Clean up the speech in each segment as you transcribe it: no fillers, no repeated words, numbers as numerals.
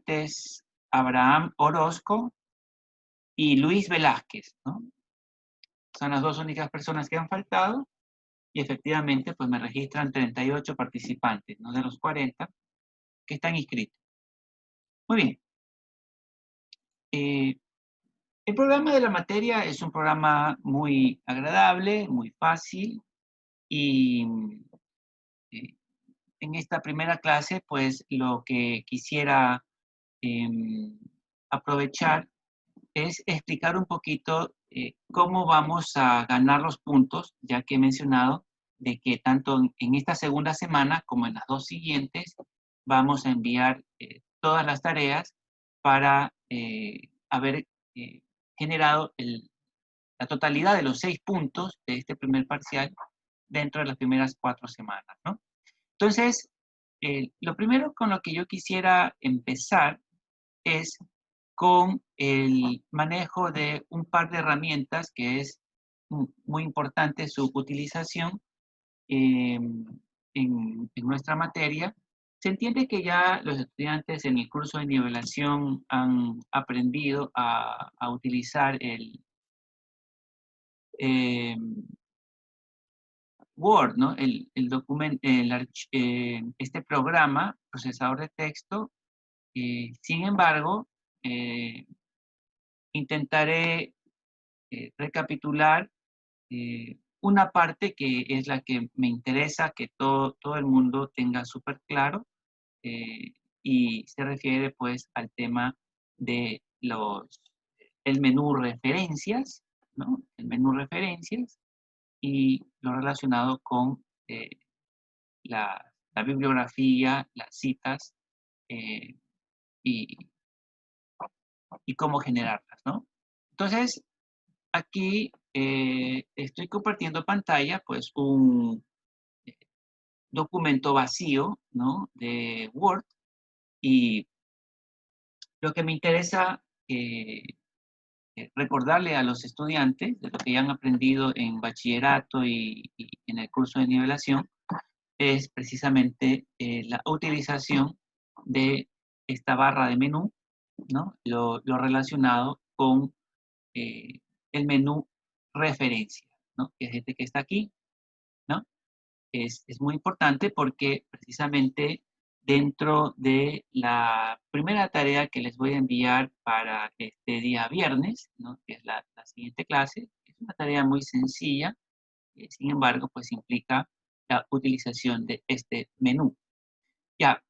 estudiantes Abraham Orozco y Luis Velázquez, ¿no? Son las dos únicas personas que han faltado y efectivamente pues me registran 38 participantes, ¿no? De los 40 que están inscritos. Muy bien. El programa de la materia es un programa muy agradable, muy fácil y eh, en esta primera clase pues lo que quisiera em, aprovechar es explicar un poquito cómo vamos a ganar los puntos, ya que he mencionado de que tanto en esta segunda semana como en las dos siguientes vamos a enviar todas las tareas para haber eh, generado la totalidad de los 6 puntos de este primer parcial dentro de las primeras 4 semanas, ¿no? Entonces, lo primero con lo que yo quisiera empezar es con el manejo de un par de herramientas que es muy importante su utilización eh, en nuestra materia. Se entiende que ya los estudiantes en el curso de nivelación han aprendido a utilizar el eh, Word, ¿no? Este programa, procesador de texto. Sin embargo, eh, intentaré recapitular una parte que es la que me interesa que todo el mundo tenga súper claro eh, y se refiere pues al tema de el menú referencias, ¿no? El menú referencias y lo relacionado con la bibliografía, las citas eh, y, y cómo generarlas, ¿no? Entonces, aquí estoy compartiendo pantalla, pues un documento vacío, ¿no? De Word y lo que me interesa recordarle a los estudiantes de lo que ya han aprendido en bachillerato y en el curso de nivelación es precisamente la utilización de esta barra de menú, ¿no? Lo relacionado con el menú referencia, ¿no? Que es este que está aquí, ¿no? Es muy importante porque precisamente dentro de la primera tarea que les voy a enviar para este día viernes, ¿no? Que es la siguiente clase, es una tarea muy sencilla, sin embargo, pues implica la utilización de este menú. Ya,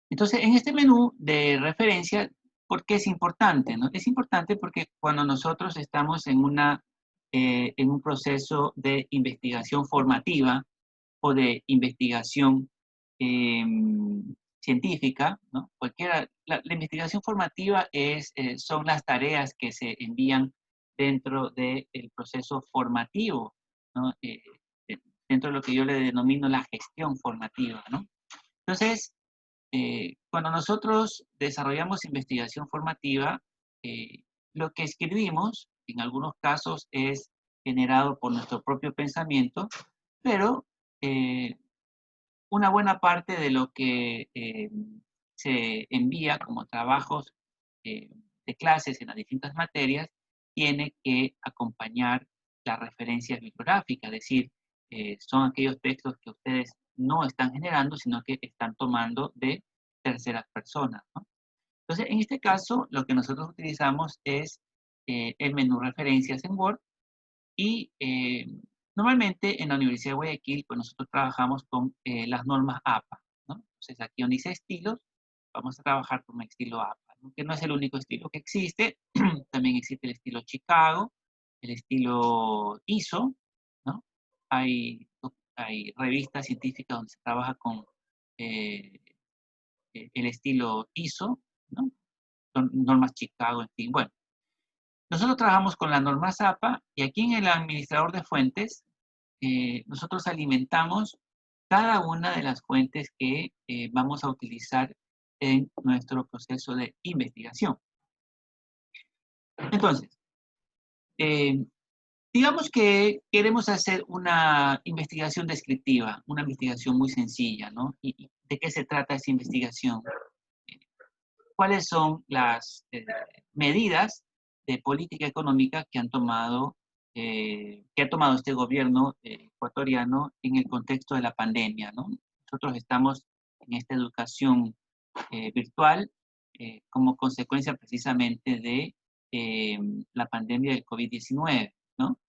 entonces en este menú de referencia, ¿por qué es importante, no? Es importante porque cuando nosotros estamos en un proceso de investigación formativa, o de investigación eh, científica, ¿no? La investigación formativa son las tareas que se envían dentro del proceso formativo, ¿no? Dentro de lo que yo le denomino la gestión formativa, ¿no? Entonces, cuando nosotros desarrollamos investigación formativa, lo que escribimos, en algunos casos, es generado por nuestro propio pensamiento, pero eh, una buena parte de lo que se envía como trabajos eh, de clases en las distintas materias tiene que acompañar las referencias bibliográficas, es decir, son aquellos textos que ustedes no están generando, sino que están tomando de terceras personas, ¿no? Entonces, en este caso, lo que nosotros utilizamos es el menú referencias en Word y normalmente en la Universidad de Guayaquil, pues nosotros trabajamos con las normas APA, ¿no? Entonces aquí donde dice estilos, vamos a trabajar con el estilo APA, ¿no? Que no es el único estilo que existe, también existe el estilo Chicago, el estilo ISO, ¿no? Hay revistas científicas donde se trabaja con eh, el estilo ISO, ¿no? Son normas Chicago, en fin. Bueno, nosotros trabajamos con la norma APA y aquí en el administrador de fuentes nosotros alimentamos cada una de las fuentes que vamos a utilizar en nuestro proceso de investigación. Entonces, eh, digamos que queremos hacer una investigación descriptiva, una investigación muy sencilla, ¿no? ¿Y de qué se trata esa investigación? cuáles son las medidas de política económica que ha tomado este gobierno ecuatoriano en el contexto de la pandemia, ¿no? Nosotros estamos en esta educación virtual como consecuencia precisamente de la pandemia del COVID-19, ¿no?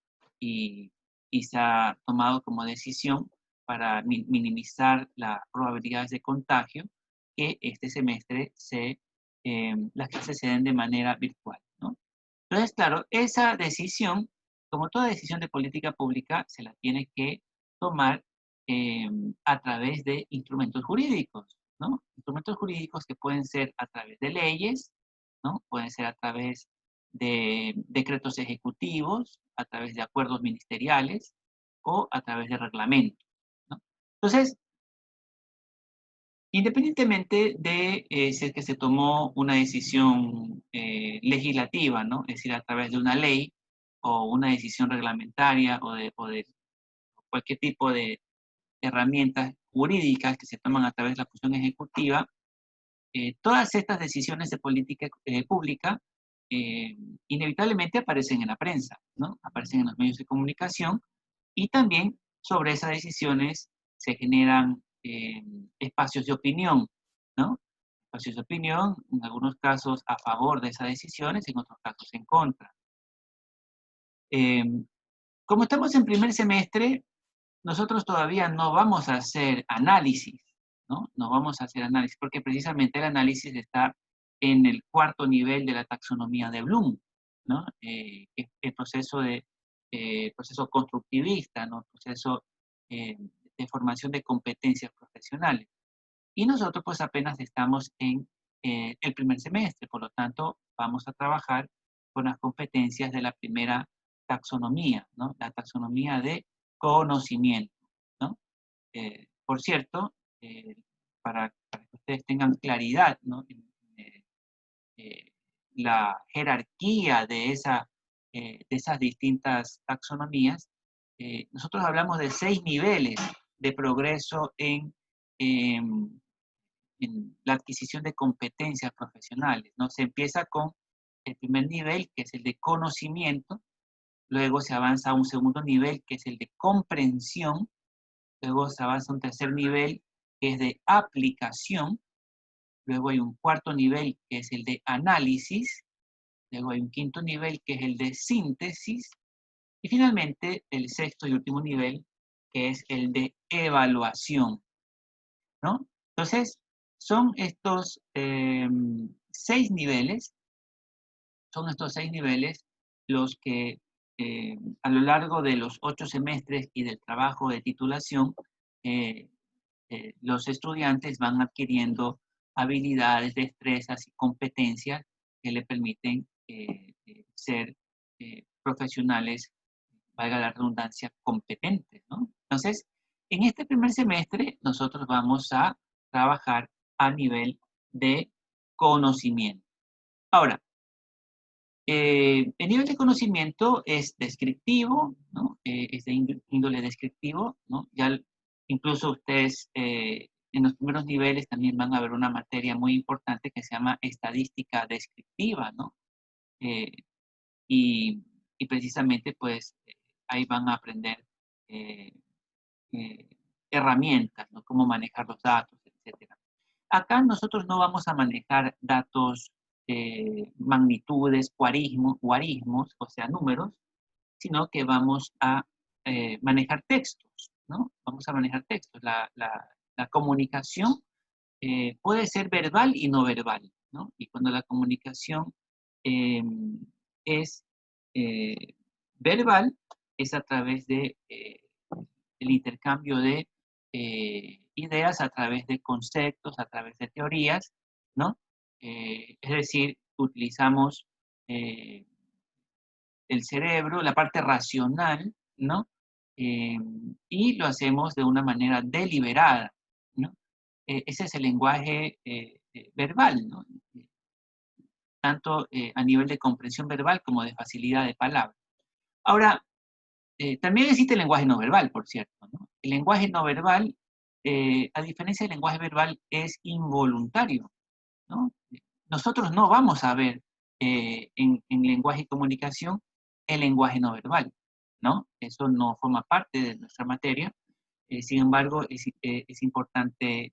Y, y se ha tomado como decisión para minimizar las probabilidades de contagio que este semestre las clases se den de manera virtual, ¿no? Entonces, claro, esa decisión, como toda decisión de política pública, se la tiene que tomar a través de instrumentos jurídicos, ¿no? Instrumentos jurídicos que pueden ser a través de leyes, ¿no? Pueden ser a través de decretos ejecutivos, a través de acuerdos ministeriales o a través de reglamentos, ¿no? Entonces, independientemente de si es que se tomó una decisión legislativa, ¿no? Es decir, a través de una ley o una decisión reglamentaria o de cualquier tipo de herramientas jurídicas que se toman a través de la función ejecutiva, todas estas decisiones de política pública eh, inevitablemente aparecen en la prensa, ¿no? Aparecen en los medios de comunicación y también sobre esas decisiones se generan espacios de opinión, ¿no? Espacios de opinión, en algunos casos a favor de esas decisiones, en otros casos en contra. Eh, Como estamos en primer semestre, nosotros todavía no vamos a hacer análisis, ¿no? No vamos a hacer análisis, porque precisamente el análisis está en el cuarto nivel de la taxonomía de Bloom, ¿no? El proceso constructivista, ¿no? El proceso de formación de competencias profesionales. Y nosotros pues apenas estamos en el primer semestre, por lo tanto vamos a trabajar con las competencias de la primera taxonomía, ¿no? La taxonomía de conocimiento, ¿no? Por cierto, eh, para que ustedes tengan claridad, ¿no? Eh, eh, la jerarquía de esas distintas taxonomías, nosotros hablamos de 6 niveles de progreso en la adquisición de competencias profesionales, ¿no? Se empieza con el primer nivel, que es el de conocimiento, luego se avanza a un segundo nivel, que es el de comprensión, luego se avanza a un tercer nivel, que es de aplicación, luego hay un cuarto nivel, que es el de análisis, luego hay un quinto nivel, que es el de síntesis, y finalmente el sexto y último nivel, que es el de evaluación, ¿no? Entonces, son estos 6 niveles, son estos 6 niveles los que a lo largo de los 8 semestres y del trabajo de titulación, eh, los estudiantes van adquiriendo habilidades, destrezas y competencias que le permiten ser profesionales, valga la redundancia, competentes, ¿no? Entonces, en este primer semestre nosotros vamos a trabajar a nivel de conocimiento. Ahora, el nivel de conocimiento es descriptivo, ¿no? Es de índole descriptivo, ¿no? Ya incluso ustedes en los primeros niveles también van a ver una materia muy importante que se llama estadística descriptiva, ¿no? Eh, y, y precisamente pues ahí van a aprender eh, eh, herramientas, ¿no? Cómo manejar los datos, etcétera. Acá nosotros no vamos a manejar datos, magnitudes, guarismos, o sea, números, sino que vamos a manejar textos, ¿no? Vamos a manejar textos. La comunicación puede ser verbal y no verbal, ¿no? Y cuando la comunicación eh, es eh, verbal, es a través de el intercambio de ideas, a través de conceptos, a través de teorías, ¿no? Es decir, utilizamos eh, el cerebro, la parte racional, ¿no? Eh, y lo hacemos de una manera deliberada, ¿no? Ese es el lenguaje verbal, ¿no? Tanto a nivel de comprensión verbal como de facilidad de palabra. Ahora, también existe el lenguaje no verbal, por cierto, ¿no? El lenguaje no verbal, a diferencia del lenguaje verbal, es involuntario, ¿no? nosotros no vamos a ver en lenguaje y comunicación el lenguaje no verbal, ¿no? Eso no forma parte de nuestra materia. Sin embargo, es importante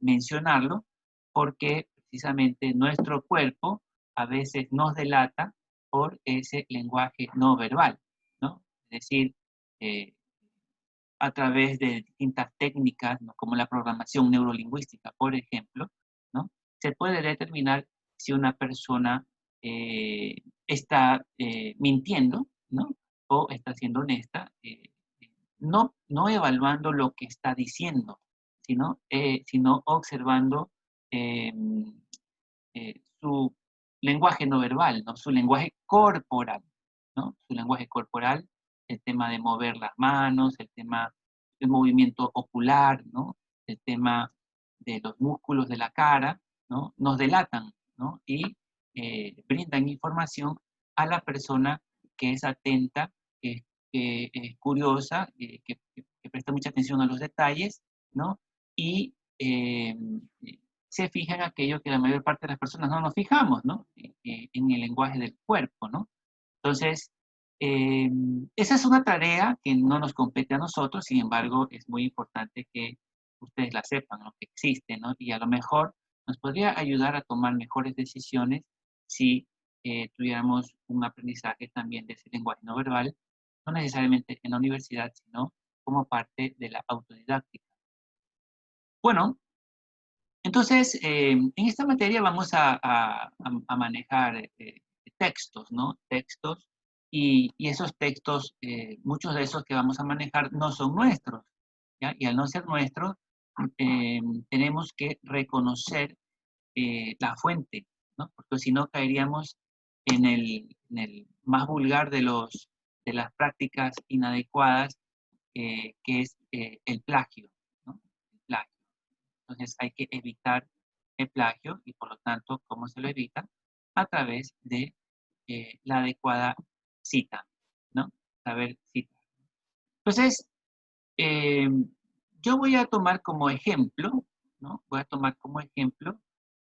mencionarlo porque precisamente nuestro cuerpo a veces nos delata por ese lenguaje no verbal, ¿no? Es decir, eh, a través de distintas técnicas, ¿no? Como la programación neurolingüística, por ejemplo, ¿no? Se puede determinar si una persona está mintiendo, ¿no? O está siendo honesta, no evaluando lo que está diciendo, sino observando eh, su lenguaje no verbal, ¿no? Su lenguaje corporal, ¿no? Su lenguaje corporal, el tema de mover las manos, el tema del movimiento ocular, ¿no? El tema de los músculos de la cara, ¿no? Nos delatan, ¿no? Y brindan información a la persona que es atenta, que es curiosa, que presta mucha atención a los detalles, ¿no? Y se fija en aquello que la mayor parte de las personas no nos fijamos, ¿no? En el lenguaje del cuerpo, ¿no? Entonces, esa es una tarea que no nos compete a nosotros, sin embargo, es muy importante que ustedes la sepan, ¿no? Que existe, ¿no? Y a lo mejor nos podría ayudar a tomar mejores decisiones si tuviéramos un aprendizaje también de ese lenguaje no verbal, no necesariamente en la universidad, sino como parte de la autodidáctica. Bueno, entonces, en esta materia vamos a manejar textos, ¿no? Textos, y esos textos, muchos de esos que vamos a manejar no son nuestros, ¿ya? Y al no ser nuestros, eh, tenemos que reconocer la fuente, ¿no? Porque si no caeríamos en el más vulgar de las prácticas inadecuadas, que es el plagio, ¿no? El plagio. Entonces hay que evitar el plagio y por lo tanto, ¿cómo se lo evita? A través de la adecuada cita, ¿no? Saber citar. Entonces, eh, yo voy a tomar como ejemplo, ¿no? Voy a tomar como ejemplo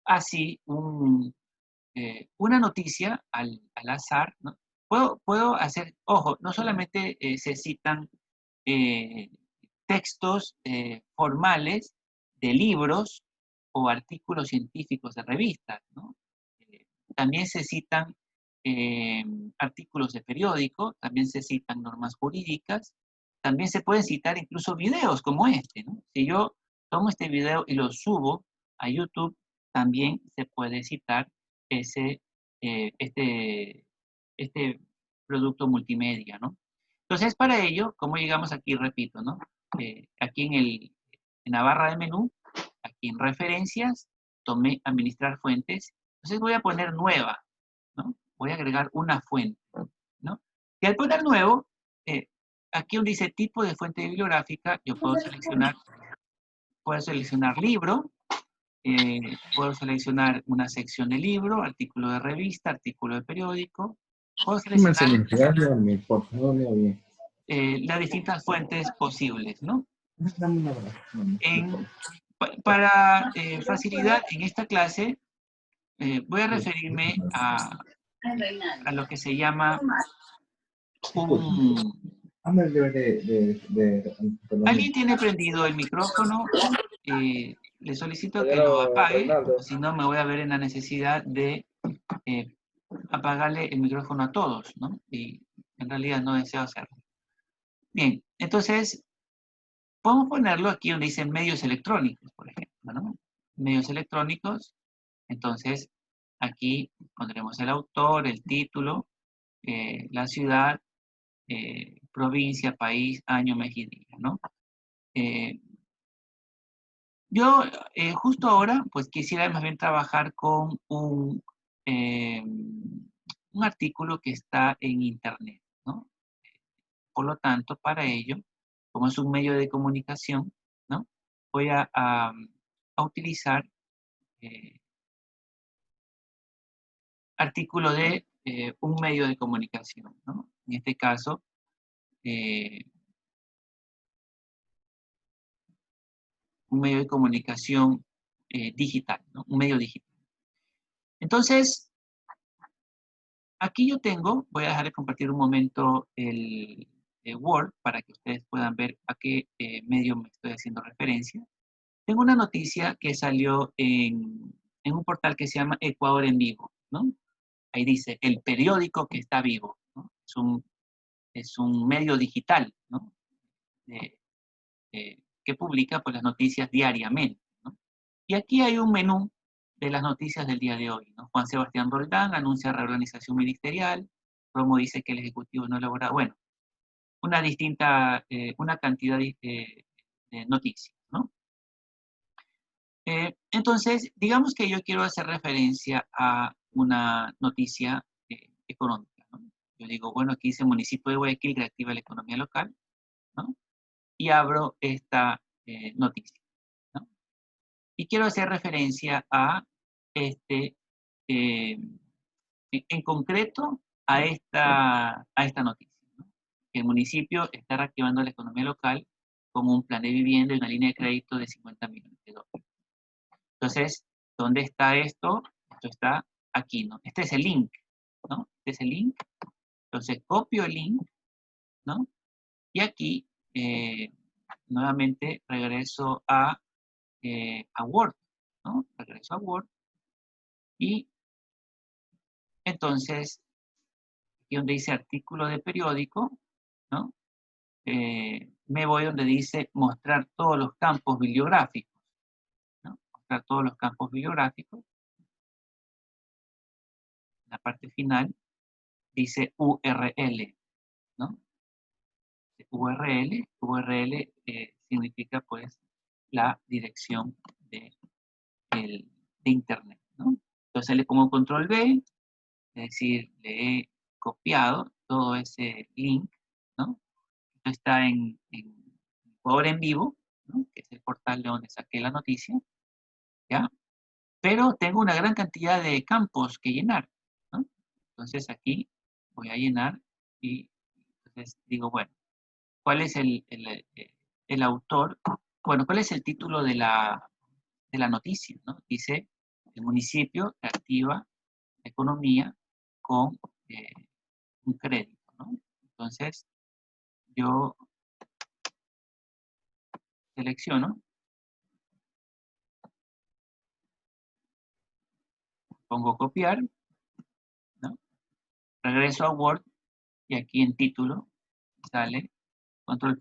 así una noticia al azar, ¿no? Puedo hacer, ojo, no solamente se citan eh, textos formales de libros o artículos científicos de revistas, ¿no? Eh, También se citan eh, artículos de periódico, también se citan normas jurídicas, también se pueden citar incluso videos como este, ¿no? Si yo tomo este video y lo subo a YouTube, también se puede citar ese, este, este producto multimedia, ¿no? Entonces, para ello, ¿cómo llegamos aquí? Repito, ¿no? Aquí en la barra de menú, aquí en referencias, tomé administrar fuentes. Entonces voy a poner nueva, ¿no? Voy a agregar una fuente, ¿no? Y al poner nuevo, eh, aquí donde dice tipo de fuente bibliográfica, yo puedo seleccionar libro, puedo seleccionar una sección de libro, artículo de revista, artículo de periódico, puedo seleccionar Por favor, bien. las distintas fuentes posibles, ¿no? Dame un abrazo. Para facilidad en esta clase, voy a referirme a lo que se llama un... ¿Alguien tiene prendido el micrófono? Le solicito que lo apague, si no me voy a ver en la necesidad de eh, apagarle el micrófono a todos, ¿no? Y en realidad no deseo hacerlo. Bien, entonces podemos ponerlo aquí donde dice medios electrónicos, por ejemplo, ¿no? Medios electrónicos, entonces aquí pondremos el autor, el título, la ciudad, provincia, país, año, mes y día, ¿no? Eh, yo justo ahora, pues quisiera más bien trabajar con un artículo que está en internet, ¿no? Por lo tanto, para ello, como es un medio de comunicación, ¿no? Voy a utilizar eh, artículo de un medio de comunicación, ¿no? En este caso, eh, un medio de comunicación digital, ¿no? Un medio digital. Entonces, aquí yo tengo, voy a dejar de compartir un momento el Word para que ustedes puedan ver a qué medio me estoy haciendo referencia. Tengo una noticia que salió en un portal que se llama Ecuador en Vivo, ¿no? Ahí dice, el periódico que está vivo, ¿no? Es un medio digital, ¿no? Que publica pues, las noticias diariamente, ¿no? Y aquí hay un menú de las noticias del día de hoy, ¿no? Juan Sebastián Roldán anuncia reorganización ministerial, Romo dice que el Ejecutivo no elaborará, bueno, una cantidad de noticias, ¿no? Entonces, digamos que yo quiero hacer referencia a una noticia económica, ¿no? Yo digo, bueno, aquí dice municipio de Guayaquil reactiva la economía local, ¿no? Y abro esta noticia, ¿no? Y quiero hacer referencia a en concreto, a esta noticia, ¿no? Que el municipio está reactivando la economía local con un plan de vivienda y una línea de crédito de 50 millones de dólares. Entonces, ¿dónde está esto? Esto está aquí, ¿no? Este es el link, ¿no? Este es el link. Entonces, copio el link, ¿no? Y aquí, nuevamente, regreso a Word, ¿no? Regreso a Word. Y entonces, aquí donde dice artículo de periódico, ¿no? Me voy donde dice mostrar todos los campos bibliográficos, ¿no? Mostrar todos los campos bibliográficos. La parte final dice URL, ¿no? URL significa pues la dirección de Internet, ¿no? Entonces le pongo control B, es decir, le he copiado todo ese link, ¿no? Esto está en Ecuador en Vivo, ¿no? Que es el portal de donde saqué la noticia, ¿ya? Pero tengo una gran cantidad de campos que llenar, ¿no? Entonces aquí voy a llenar y entonces digo, bueno, ¿cuál es el autor? Bueno, ¿cuál es el título de la noticia, ¿no? Dice, el municipio activa la economía con un crédito, ¿no? Entonces, yo selecciono, pongo copiar, ¿no? Regreso a Word y aquí en título sale, control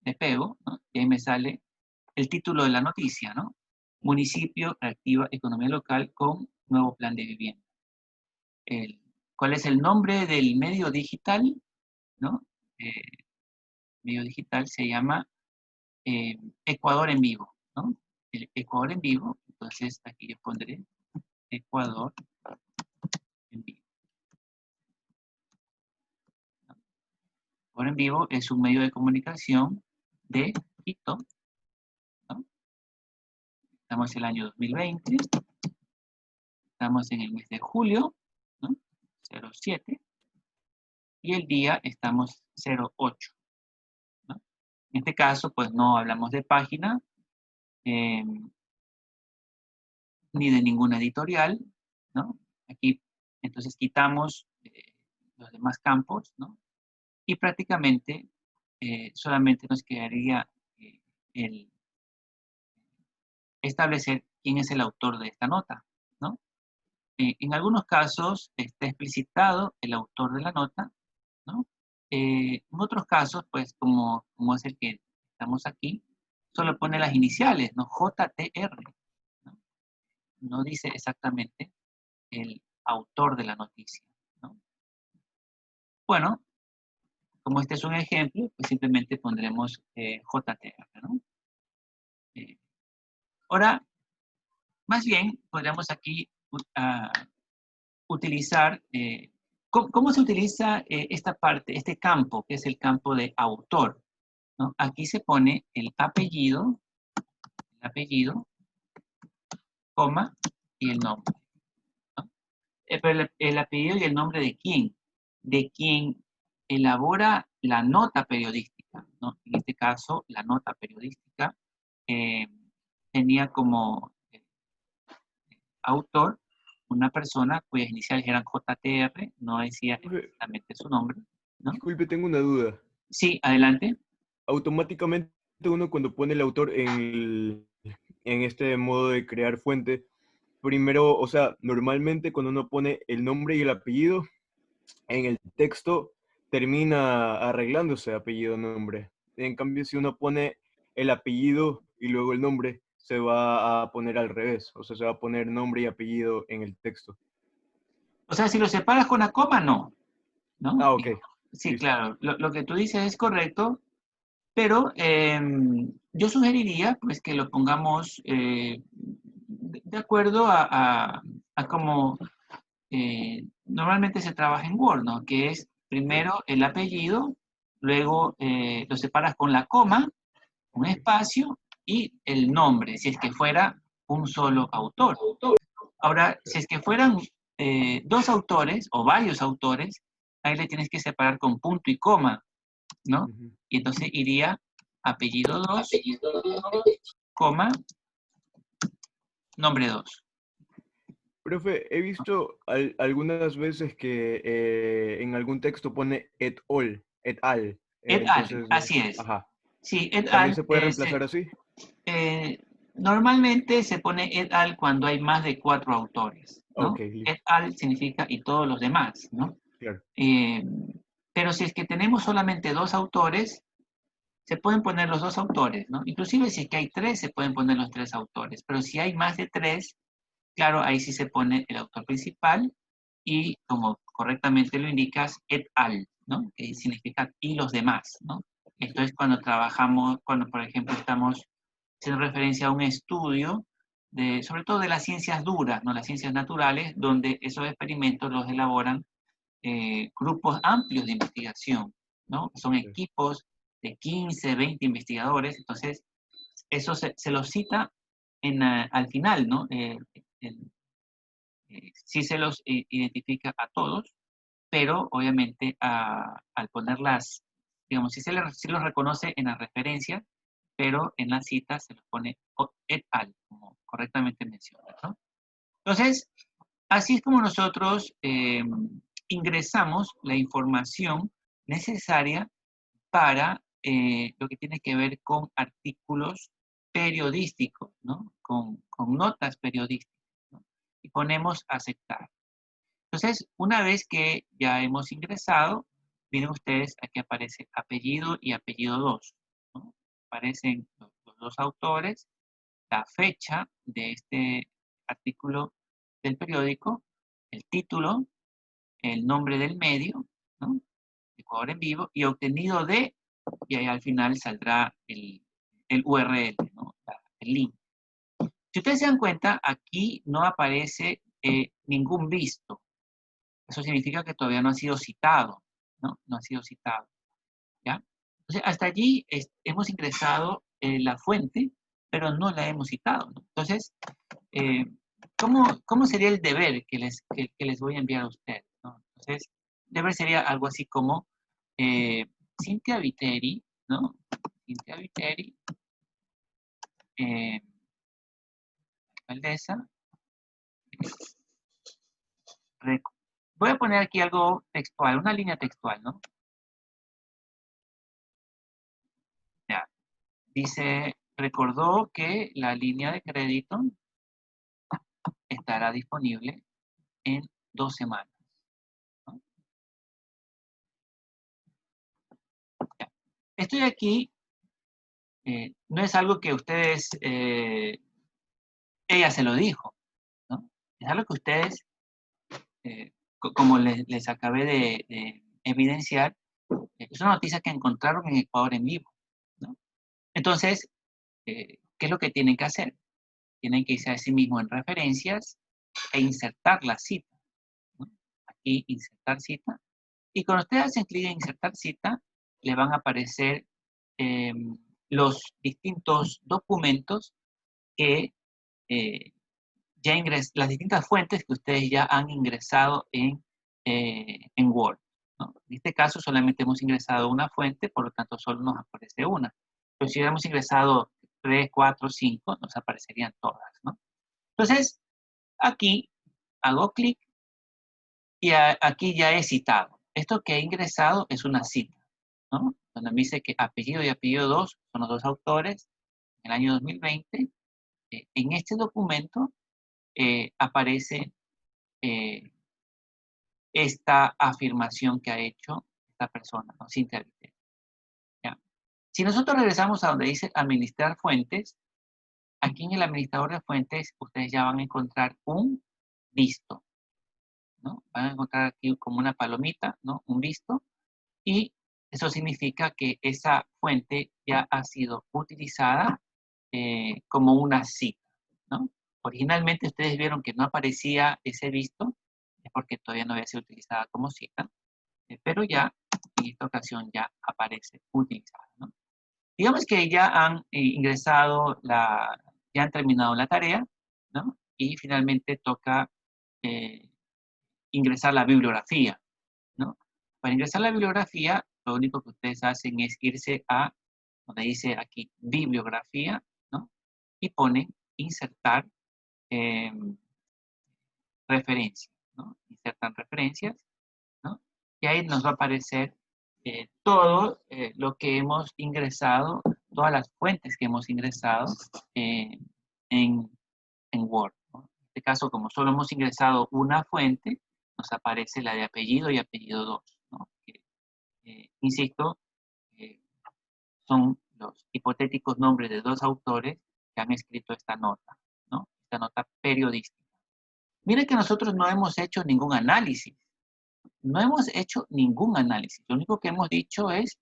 de pego, ¿no? Y ahí me sale el título de la noticia, ¿no? Municipio reactiva economía local con nuevo plan de vivienda. ¿Cuál es el nombre del medio digital? ¿No? Medio digital se llama Ecuador en Vivo, ¿no? El Ecuador en Vivo, entonces aquí yo pondré Ecuador en Vivo. ¿No? Ecuador en Vivo es un medio de comunicación de Quito, ¿no? Estamos en el año 2020, estamos en el mes de julio, ¿no? 07, y el día estamos 08, ¿no? En este caso, pues no hablamos de página, ni de ninguna editorial, ¿no? Aquí, entonces, quitamos los demás campos, ¿no? Y prácticamente solamente nos quedaría el establecer quién es el autor de esta nota, ¿no? En algunos casos está explicitado el autor de la nota, ¿no? En otros casos, pues, como es el que estamos aquí, solo pone las iniciales, ¿no? JTR, ¿no? No dice exactamente el autor de la noticia, ¿no? Bueno, como este es un ejemplo, pues simplemente pondremos JTR, ¿no? Ahora, más bien, podríamos aquí utilizar, ¿cómo se utiliza esta parte, este campo, que es el campo de autor, ¿no? Aquí se pone el apellido, coma, y el nombre, ¿no? Pero el apellido y el nombre de quién, elabora la nota periodística, ¿no? En este caso, la nota periodística tenía como autor una persona cuyas iniciales eran JTR, no decía Profe, exactamente su nombre, ¿no? disculpe, tengo una duda. Sí, adelante. Automáticamente uno cuando pone el autor en este modo de crear fuente, primero, o sea, normalmente cuando uno pone el nombre y el apellido, en el texto termina arreglándose apellido-nombre. En cambio, si uno pone el apellido y luego el nombre, se va a poner al revés, o sea, se va a poner nombre y apellido en el texto. O sea, si lo separas con la coma, no, ¿no? Ah, ok, Sí, listo. claro, lo que tú dices es correcto, pero yo sugeriría pues que lo pongamos de acuerdo a cómo normalmente se trabaja en Word, ¿no? Que es primero el apellido, luego lo separas con la coma, un espacio y el nombre, si es que fuera un solo autor. Ahora, si es que fueran dos autores o varios autores, ahí le tienes que separar con punto y coma, ¿no? Ujú. Y entonces iría apellido 2, coma, nombre 2. Profe, he visto algunas veces que en algún texto pone et al. Et al, Entonces, así es. ajá. Sí, et ¿También al se puede es, reemplazar así? normalmente se pone et al cuando hay más de 4 autores, Ok, ¿no? Et al significa y todos los demás, ¿no? claro. Eh, pero si es que tenemos solamente dos autores, se pueden poner los dos autores, ¿no? Inclusive si es que hay tres, se pueden poner los tres autores, pero si hay más de tres, claro, ahí sí se pone el autor principal y, como correctamente lo indicas, et al, ¿no? Que significa y los demás, ¿no? Esto es cuando trabajamos, cuando por ejemplo estamos haciendo referencia a un estudio sobre todo de las ciencias duras, ¿no? Las ciencias naturales, donde esos experimentos los elaboran grupos amplios de investigación, ¿no? Son Sí. equipos de 15, 20 investigadores, entonces eso se los cita al final, ¿no? Sí se los identifica a todos, pero obviamente al ponerlas, digamos, sí los reconoce en la referencia, pero en la cita se los pone et al, como correctamente menciona, ¿no? Entonces, así es como nosotros ingresamos la información necesaria para lo que tiene que ver con artículos periodísticos, ¿no? Con notas periodísticas, ¿no? Y ponemos aceptar. Entonces, una vez que ya hemos ingresado, miren ustedes, aquí aparece apellido y apellido 2, ¿no? Aparecen los dos autores, la fecha de este artículo del periódico, el título, el nombre del medio, ¿no? Ecuador en vivo, y obtenido de, y ahí al final saldrá el URL, ¿no? El link. Si ustedes se dan cuenta, aquí no aparece ningún visto. Eso significa que todavía no ha sido citado, ¿no? No ha sido citado, ¿ya? Entonces, hasta allí hemos ingresado la fuente, pero no la hemos citado, ¿no? Entonces, eh, ¿cómo sería el deber que les voy a enviar a ustedes, ¿no? Entonces, deber sería algo así como Cintia Viteri, ¿no? Cintia Viteri, eh, alcaldesa. Voy a poner aquí algo textual, una línea textual, ¿no? Ya. Dice, recordó que la línea de crédito estará disponible en 2 semanas, ¿no? Ya. Estoy aquí, no es algo que ustedes, ella se lo dijo, ¿no? Es algo que ustedes, como les acabé de evidenciar, es una noticia que encontraron en Ecuador en vivo, ¿no? Entonces, ¿qué es lo que tienen que hacer? Tienen que irse a sí mismo en referencias e insertar la cita, ¿no? Aquí, insertar cita. Y cuando ustedes hacen clic en insertar cita, le van a aparecer los distintos documentos que las distintas fuentes que ustedes ya han ingresado en Word, ¿no? En este caso solamente hemos ingresado una fuente, por lo tanto solo nos aparece una. Pero si hubiéramos ingresado 3, 4, 5, nos aparecerían todas, ¿no? Entonces, aquí hago clic y aquí ya he citado. Esto que he ingresado es una cita, ¿no? Donde me dice que apellido y apellido 2 son los dos autores en el año 2020. En este documento aparece esta afirmación que ha hecho esta persona, ¿no? Cintia Viteri. ¿Ya? Si nosotros regresamos a donde dice administrar fuentes, aquí en el administrador de fuentes ustedes ya van a encontrar un visto, ¿no? Van a encontrar aquí como una palomita, ¿no? Un visto, y eso significa que esa fuente ya ha sido utilizada como una cita, ¿no? Originalmente ustedes vieron que no aparecía ese visto, es porque todavía no había sido utilizada como cita, pero ya en esta ocasión ya aparece utilizada, ¿no? Digamos que ya han ingresado, ya han terminado la tarea, ¿no? Y finalmente toca eh, ingresar la bibliografía, ¿no? Para ingresar la bibliografía, lo único que ustedes hacen es irse a donde dice aquí bibliografía, ¿no? Y ponen insertar eh, referencias, ¿no? Insertan referencias, ¿no? Y ahí nos va a aparecer todo lo que hemos ingresado, todas las fuentes que hemos ingresado eh, en, en Word, ¿no? En este caso, como solo hemos ingresado una fuente, nos aparece la de apellido y apellido 2, ¿no? Que, insisto, eh, son los hipotéticos nombres de dos autores que han escrito esta nota, ¿no? Esta nota periodística. Miren que nosotros no hemos hecho ningún análisis. No hemos hecho ningún análisis. Lo único que hemos dicho es,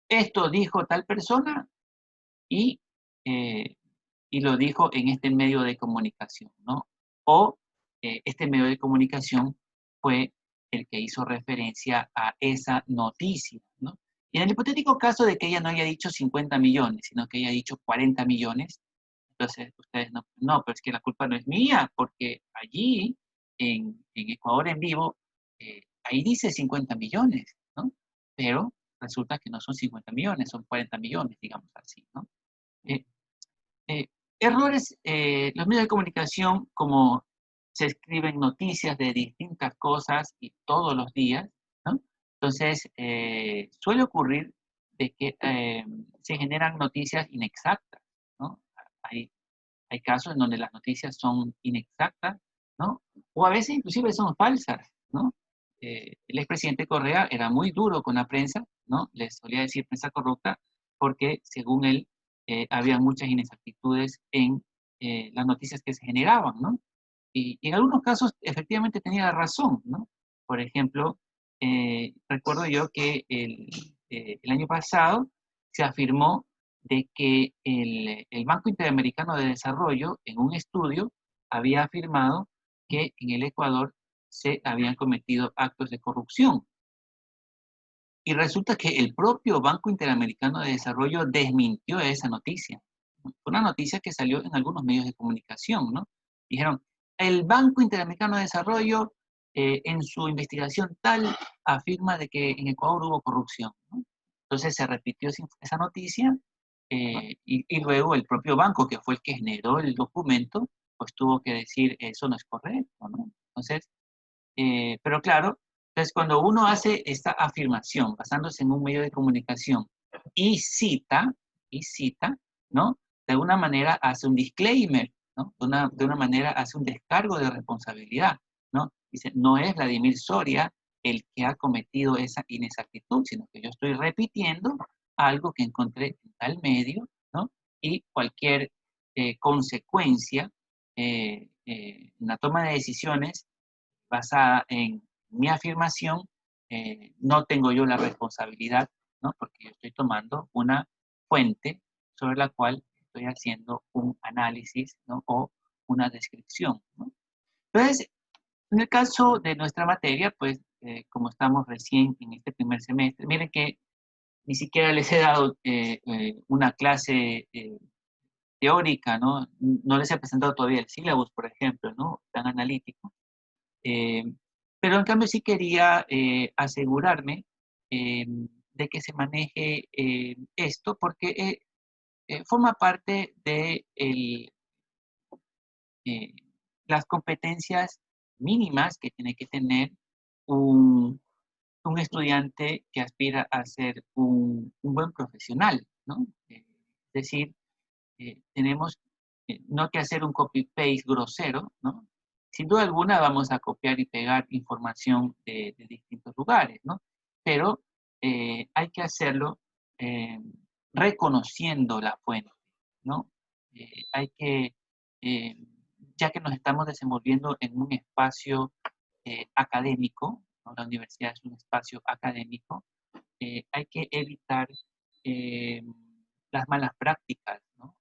esto dijo tal persona y, eh, y lo dijo en este medio de comunicación, ¿no? O este medio de comunicación fue el que hizo referencia a esa noticia, ¿no? Y en el hipotético caso de que ella no haya dicho 50 millones, sino que haya dicho 40 millones, entonces ustedes no, pero es que la culpa no es mía, porque allí, en Ecuador en vivo, ahí dice 50 millones, ¿no? Pero resulta que no son 50 millones, son 40 millones, digamos así, ¿no? Eh, eh, errores, los medios de comunicación, como se escriben noticias de distintas cosas y todos los días, ¿no? Entonces, suele ocurrir de que se generan noticias inexactas, ¿no? Hay, hay casos en donde las noticias son inexactas, ¿no? O a veces inclusive son falsas, ¿no? El expresidente Correa era muy duro con la prensa, ¿no? Les solía decir prensa corrupta, porque según él había muchas inexactitudes en las noticias que se generaban, ¿no? Y en algunos casos efectivamente tenía razón, ¿no? Por ejemplo, recuerdo yo que el año pasado se afirmó de que el Banco Interamericano de Desarrollo, en un estudio, había afirmado que en el Ecuador se habían cometido actos de corrupción. Y resulta que el propio Banco Interamericano de Desarrollo desmintió esa noticia. Fue una noticia que salió en algunos medios de comunicación, ¿no? Dijeron, el Banco Interamericano de Desarrollo en su investigación tal afirma de que en Ecuador hubo corrupción, ¿no? Entonces se repitió esa noticia y luego el propio banco, que fue el que generó el documento, pues tuvo que decir eso no es correcto, ¿no? Entonces, pero claro, entonces cuando uno hace esta afirmación basándose en un medio de comunicación y cita, ¿no? De alguna manera hace un disclaimer, ¿no? De una manera hace un descargo de responsabilidad, ¿no? Dice, no es Vladimir Soria el que ha cometido esa inexactitud, sino que yo estoy repitiendo algo que encontré en tal medio, ¿no? Y cualquier consecuencia en la toma de decisiones basada en mi afirmación, no tengo yo la responsabilidad, ¿no? Porque yo estoy tomando una fuente sobre la cual estoy haciendo un análisis, ¿no? O una descripción, ¿no? Entonces, en el caso de nuestra materia, pues, como estamos recién en este primer semestre, miren que ni siquiera les he dado una clase teórica, ¿no? No les he presentado todavía el sílabus, por ejemplo, ¿no? Tan analítico. Eh, pero en cambio sí quería asegurarme de que se maneje esto porque forma parte de las competencias mínimas que tiene que tener un estudiante que aspira a ser un buen profesional, ¿no? Es decir, tenemos no que hacer un copy-paste grosero, ¿no? Sin duda alguna vamos a copiar y pegar información de distintos lugares, ¿no? Pero hay que hacerlo eh, reconociendo la fuente, ¿no? Hay que, eh, ya que nos estamos desenvolviendo en un espacio académico, ¿no? La universidad es un espacio académico, hay que evitar eh, las malas prácticas, ¿no?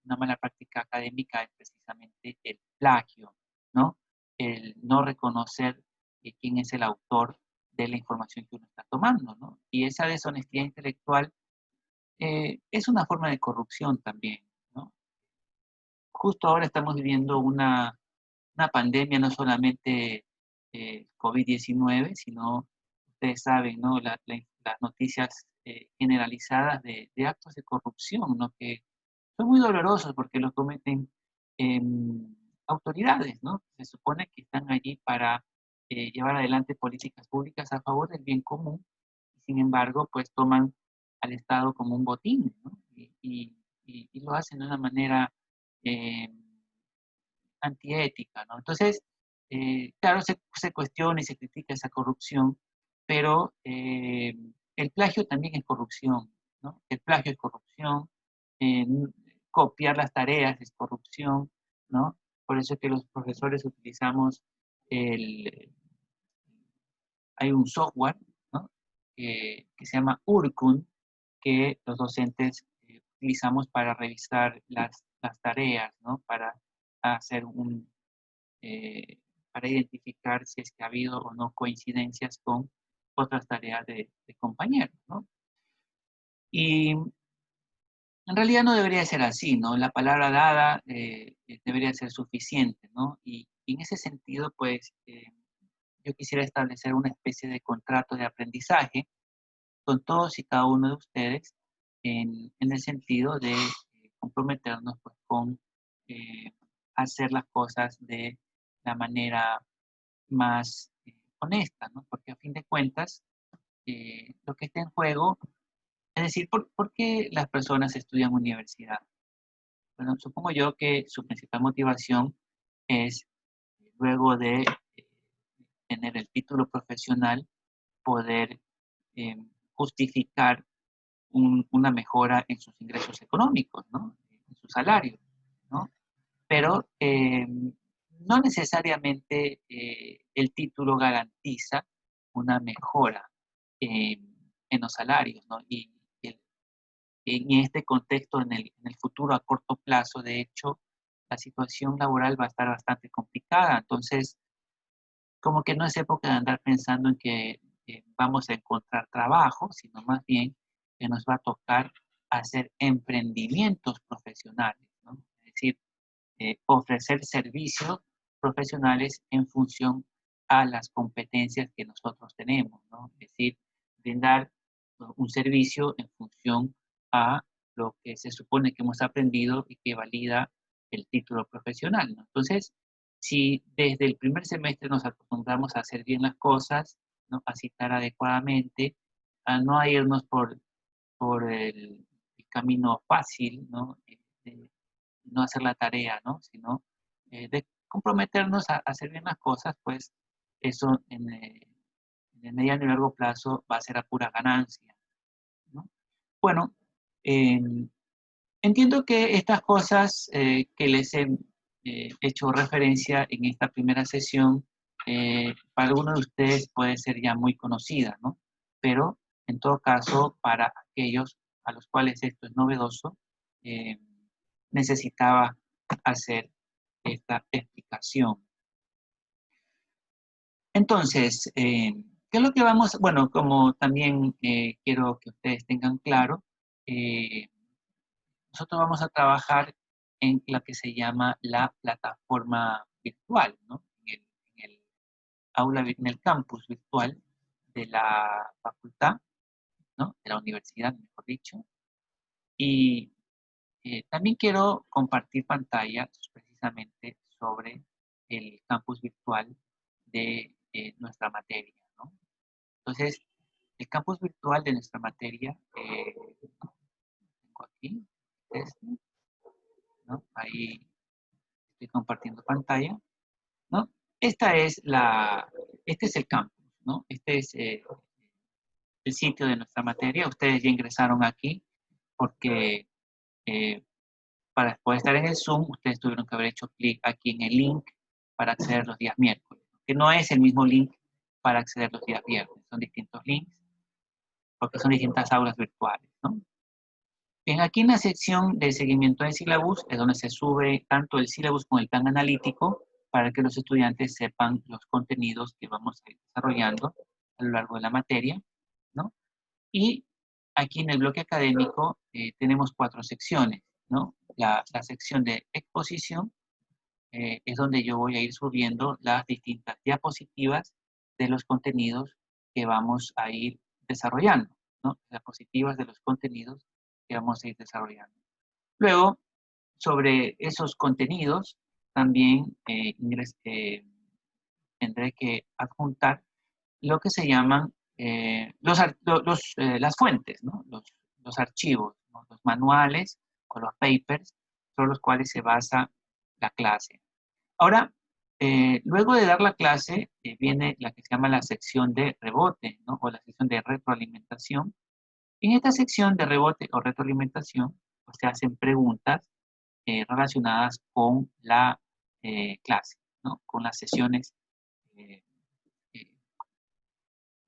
Una mala práctica académica es precisamente el plagio, ¿no? El no reconocer quién es el autor de la información que uno está tomando, ¿no? Y esa deshonestidad intelectual es una forma de corrupción también, ¿no? Justo ahora estamos viviendo una pandemia, no solamente COVID-19, sino, ustedes saben, ¿no? Las noticias generalizadas de actos de corrupción, ¿no? Que son muy dolorosos porque los cometen autoridades, ¿no? Se supone que están allí para llevar adelante políticas públicas a favor del bien común, y sin embargo, pues toman al Estado como un botín, ¿no? Y lo hacen de una manera eh, antiética, ¿no? Entonces, claro, se cuestiona y se critica esa corrupción, pero el plagio también es corrupción, ¿no? El plagio es corrupción, eh, copiar las tareas es corrupción, ¿no? Por eso es que los profesores utilizamos hay un software, ¿no? Que se llama Urkun, que los docentes utilizamos para revisar las tareas, ¿no? Para hacer eh, para identificar si es que ha habido o no coincidencias con otras tareas de compañeros, ¿no? Y en realidad no debería ser así, ¿no? La palabra dada debería ser suficiente, ¿no? Y en ese sentido, pues, yo quisiera establecer una especie de contrato de aprendizaje con todos y cada uno de ustedes en el sentido de comprometernos pues, con eh, hacer las cosas de la manera más honesta, ¿no? Porque a fin de cuentas, lo que está en juego, es decir, ¿por qué las personas estudian universidad? Bueno, supongo yo que su principal motivación es, luego de tener el título profesional, poder justificar una mejora en sus ingresos económicos, ¿no? En su salario, ¿no? Pero no necesariamente el título garantiza una mejora en los salarios, ¿no? En este contexto, en el futuro a corto plazo, de hecho, la situación laboral va a estar bastante complicada. Entonces, como que no es época de andar pensando en que vamos a encontrar trabajo, sino más bien que nos va a tocar hacer emprendimientos profesionales, ¿no? Es decir, ofrecer servicios profesionales en función a las competencias que nosotros tenemos, ¿no? Es decir, brindar un servicio en función a lo que se supone que hemos aprendido y que valida el título profesional, ¿no? Entonces, si desde el primer semestre nos acostumbramos a hacer bien las cosas, ¿no? A citar adecuadamente, a no irnos por el camino fácil, ¿no? De no hacer la tarea, ¿no? Sino de comprometernos a hacer bien las cosas, pues eso en el mediano y largo plazo va a ser a pura ganancia, ¿no? Bueno, eh, entiendo que estas cosas que les he hecho referencia en esta primera sesión, para algunos de ustedes puede ser ya muy conocida, ¿no? Pero en todo caso, para aquellos a los cuales esto es novedoso, eh, necesitaba hacer esta explicación. Entonces, ¿qué es lo que vamos? Bueno, como también quiero que ustedes tengan claro, eh, nosotros vamos a trabajar en la que se llama la plataforma virtual, ¿no? En el aula, en el campus virtual de la facultad, ¿no? De la universidad, mejor dicho. Y también quiero compartir pantalla precisamente sobre el campus virtual de nuestra materia, ¿no? Entonces, el campus virtual de nuestra materia, tengo aquí, este, ¿no? Ahí estoy compartiendo pantalla, ¿no? Este es el campus, ¿no? Este es el sitio de nuestra materia. Ustedes ya ingresaron aquí porque eh, para poder estar en el Zoom, ustedes tuvieron que haber hecho clic aquí en el link para acceder los días miércoles, que no es el mismo link para acceder los días viernes, son distintos links porque son distintas aulas virtuales, ¿no? Bien, aquí en la sección de seguimiento de sílabus es donde se sube tanto el sílabus como el plan analítico para que los estudiantes sepan los contenidos que vamos a ir desarrollando a lo largo de la materia, ¿no? Y aquí en el bloque académico tenemos 4 secciones, ¿no? La sección de exposición es donde yo voy a ir subiendo las distintas diapositivas de los contenidos que vamos a ir desarrollando, ¿no? Diapositivas de los contenidos que vamos a ir desarrollando. Luego, sobre esos contenidos, también tendré que adjuntar lo que se llaman las fuentes, ¿no? Los archivos, ¿no? Los manuales o los papers sobre los cuales se basa la clase. Ahora, luego de dar la clase, viene la que se llama la sección de rebote, ¿no? O la sección de retroalimentación. En esta sección de rebote o retroalimentación, pues, se hacen preguntas relacionadas con la clase, ¿no? Con las sesiones. eh, eh,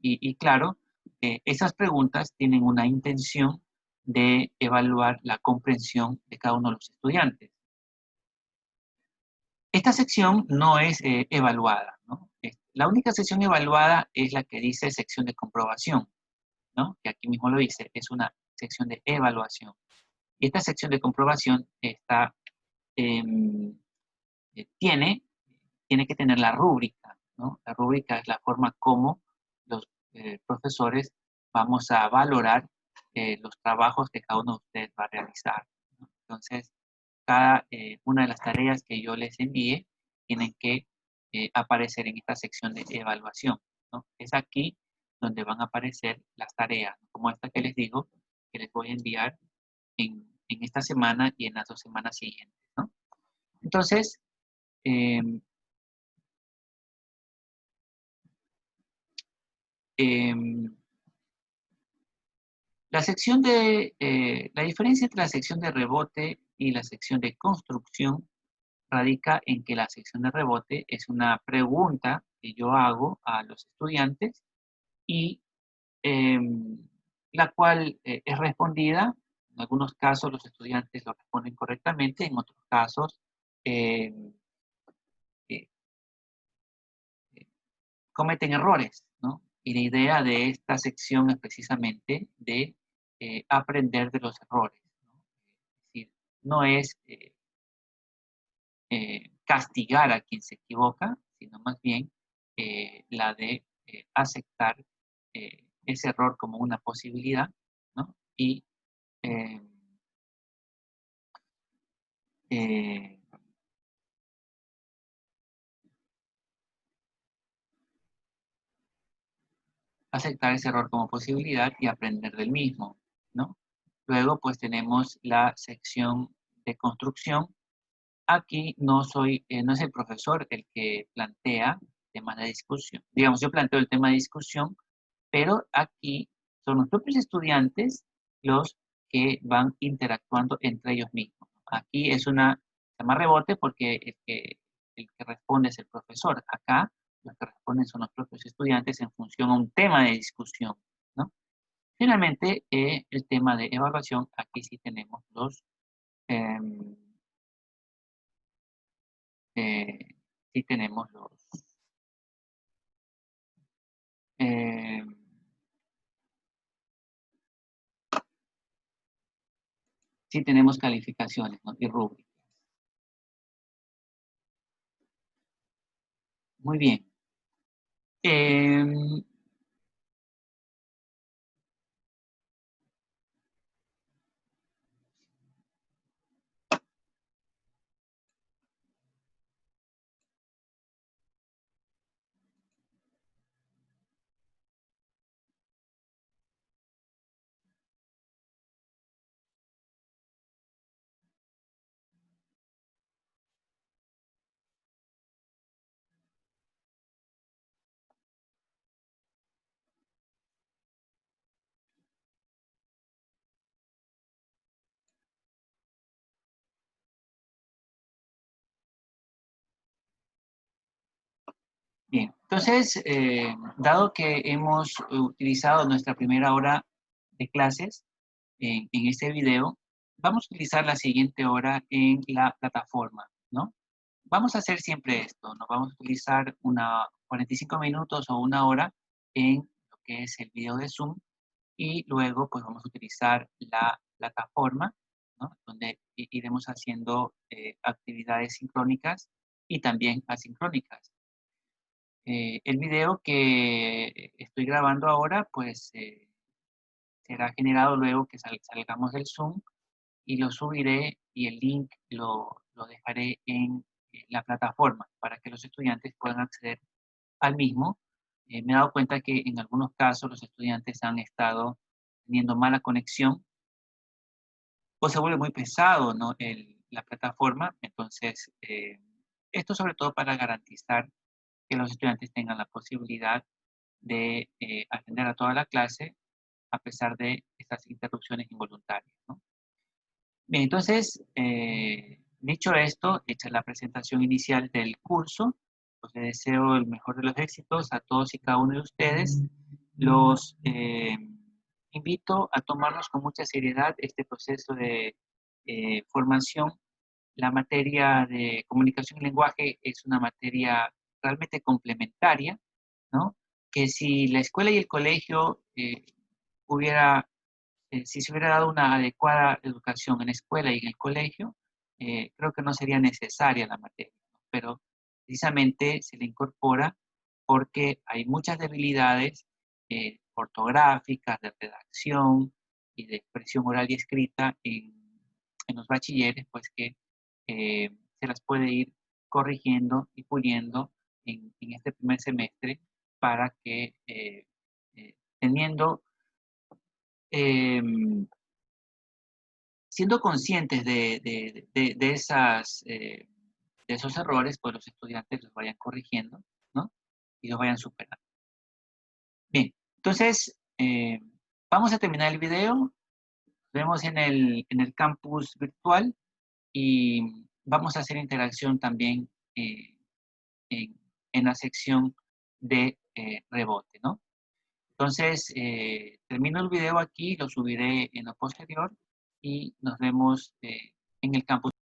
y claro, esas preguntas tienen una intención de evaluar la comprensión de cada uno de los estudiantes. Esta sección no es evaluada, ¿no? La única sección evaluada es la que dice sección de comprobación, ¿no? Que aquí mismo lo dice, es una sección de evaluación. Y esta sección de comprobación em, tiene que tener la rúbrica, ¿no? La rúbrica es la forma como los profesores vamos a valorar los trabajos que cada uno de ustedes va a realizar, ¿no? Entonces, cada una de las tareas que yo les envíe tienen que aparecer en esta sección de evaluación, ¿no? Es aquí donde van a aparecer las tareas, como esta que les digo, que les voy a enviar en esta semana y en las 2 semanas siguientes, ¿no? Entonces, em, em, la diferencia entre la sección de rebote y la sección de construcción radica en que la sección de rebote es una pregunta que yo hago a los estudiantes y la cual es respondida. En algunos casos los estudiantes lo responden correctamente, en otros casos em, eh, eh, cometen errores, ¿no? Y la idea de esta sección es precisamente de aprender de los errores, ¿no? Es decir, no es castigar a quien se equivoca, sino más bien la de aceptar ese error como una posibilidad, ¿no? Y eh, eh, aceptar ese error como posibilidad y aprender del mismo, ¿no? Luego, pues tenemos la sección de construcción. Aquí no es el profesor el que plantea temas de discusión. Digamos, yo planteo el tema de discusión, pero aquí son los propios estudiantes los que van interactuando entre ellos mismos. Aquí se llama rebote porque el que responde es el profesor. Acá los que responden son los propios estudiantes en función a un tema de discusión, ¿no? Finalmente, el tema de evaluación, aquí sí tenemos em, eh, sí tenemos em, sí tenemos calificaciones, ¿no? Y rúbricas. Muy bien. Em, Entonces, dado que hemos utilizado nuestra primera hora de clases en este video, vamos a utilizar la siguiente hora en la plataforma, ¿no? Vamos a hacer siempre esto, nos vamos a utilizar 45 minutos o una hora en lo que es el video de Zoom y luego pues vamos a utilizar la plataforma, ¿no? Donde iremos haciendo actividades sincrónicas y también asincrónicas. El video que estoy grabando ahora pues será generado luego que salgamos del Zoom y lo subiré y el link lo dejaré en la plataforma para que los estudiantes puedan acceder al mismo. Me he dado cuenta que en algunos casos los estudiantes han estado teniendo mala conexión o se vuelve muy pesado, ¿no? La plataforma. Entonces, esto sobre todo para garantizar que los estudiantes tengan la posibilidad de atender a toda la clase a pesar de estas interrupciones involuntarias, ¿no? Bien, entonces, dicho esto, hecha la presentación inicial del curso, pues les deseo el mejor de los éxitos a todos y cada uno de ustedes. Los invito a tomarnos con mucha seriedad este proceso de formación. La materia de comunicación y lenguaje es una materia realmente complementaria, ¿no? Que si la escuela y el colegio si se hubiera dado una adecuada educación en la escuela y en el colegio, creo que no sería necesaria la materia, ¿no? Pero precisamente se le incorpora porque hay muchas debilidades ortográficas, de redacción y de expresión oral y escrita en los bachilleres, pues que se las puede ir corrigiendo y puliendo en este primer semestre para que teniendo em, siendo conscientes de esos errores, pues los estudiantes los vayan corrigiendo, ¿no? Y los vayan superando. Bien, entonces, vamos a terminar el video. Nos vemos en el campus virtual y vamos a hacer interacción también en la sección de rebote, ¿no? Entonces, termino el video aquí, lo subiré en lo posterior y nos vemos en el campus.